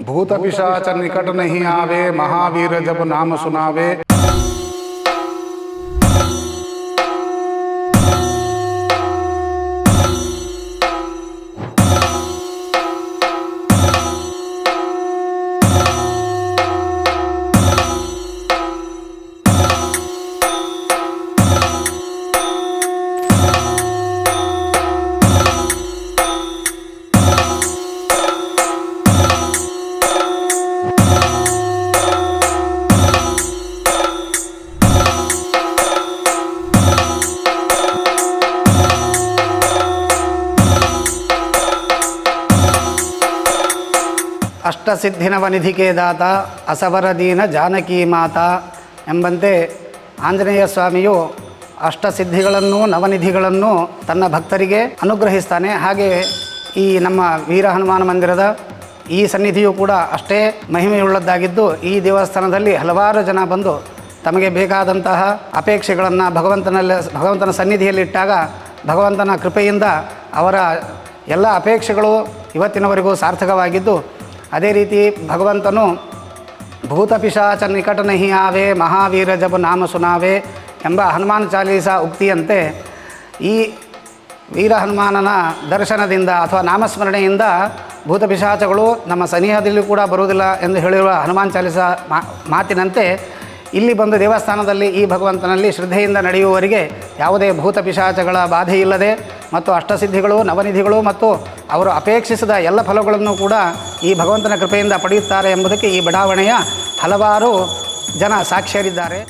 भूत पिशाच निकट नहीं आवे, महावीर जब नाम सुनावे। ಅಷ್ಟಸಿದ್ಧಿನವನಿಧಿಕೆ ದಾತ ಅಸವರದೀನ ಜಾನಕಿ ಮಾತಾ ಎಂಬಂತೆ ಆಂಜನೇಯ ಸ್ವಾಮಿಯು ಅಷ್ಟಸಿದ್ಧಿಗಳನ್ನು ನವನಿಧಿಗಳನ್ನು ತನ್ನ ಭಕ್ತರಿಗೆ ಅನುಗ್ರಹಿಸ್ತಾನೆ. ಹಾಗೆ ಈ ನಮ್ಮ ವೀರ ಹನುಮಾನ ಮಂದಿರದ ಈ ಸನ್ನಿಧಿಯು ಕೂಡ ಅಷ್ಟೇ ಮಹಿಮೆಯುಳ್ಳದ್ದಾಗಿದ್ದು, ಈ ದೇವಸ್ಥಾನದಲ್ಲಿ ಹಲವಾರು ಜನ ಬಂದು ತಮಗೆ ಬೇಕಾದಂತಹ ಅಪೇಕ್ಷೆಗಳನ್ನು ಭಗವಂತನ ಸನ್ನಿಧಿಯಲ್ಲಿಟ್ಟಾಗ ಭಗವಂತನ ಕೃಪೆಯಿಂದ ಅವರ ಎಲ್ಲ ಅಪೇಕ್ಷೆಗಳು ಇವತ್ತಿನವರೆಗೂ ಸಾರ್ಥಕವಾಗಿದ್ದು, ಅದೇ ರೀತಿ ಭಗವಂತನು ಭೂತ ಪಿಶಾಚ ನಿಕಟ ನಹಿ ಆವೆ, ಮಹಾವೀರ ಜಬ ನಾಮ ಸುನಾವೆ ಎಂಬ ಹನುಮಾನ್ ಚಾಲೀಸ ಉಕ್ತಿಯಂತೆ ಈ ವೀರ ಹನುಮಾನನ ದರ್ಶನದಿಂದ ಅಥವಾ ನಾಮಸ್ಮರಣೆಯಿಂದ ಭೂತ ಪಿಶಾಚಗಳು ನಮ್ಮ ಸನಿಹದಲ್ಲಿ ಕೂಡ ಬರುವುದಿಲ್ಲ ಎಂದು ಹೇಳಿರುವ ಹನುಮಾನ್ ಚಾಲೀಸ ಮಾತಿನಂತೆ ಇಲ್ಲಿ ಬಂದು ದೇವಸ್ಥಾನದಲ್ಲಿ ಈ ಭಗವಂತನಲ್ಲಿ ಶ್ರದ್ಧೆಯಿಂದ ನಡೆಯುವವರಿಗೆ ಯಾವುದೇ ಭೂತ ಪಿಶಾಚಗಳ ಬಾಧೆ ಇಲ್ಲದೆ ಮತ್ತು ಅಷ್ಟಸಿದ್ಧಿಗಳು ನವನಿಧಿಗಳು ಮತ್ತು ಅವರು ಅಪೇಕ್ಷಿಸಿದ ಎಲ್ಲ ಫಲಗಳನ್ನು ಕೂಡ ಈ ಭಗವಂತನ ಕೃಪೆಯಿಂದ ಪಡೆಯುತ್ತಾರೆ ಎಂಬುದಕ್ಕೆ ಈ ಬಡಾವಣೆಯ ಹಲವಾರು ಜನ ಸಾಕ್ಷಿಯರಿದ್ದಾರೆ.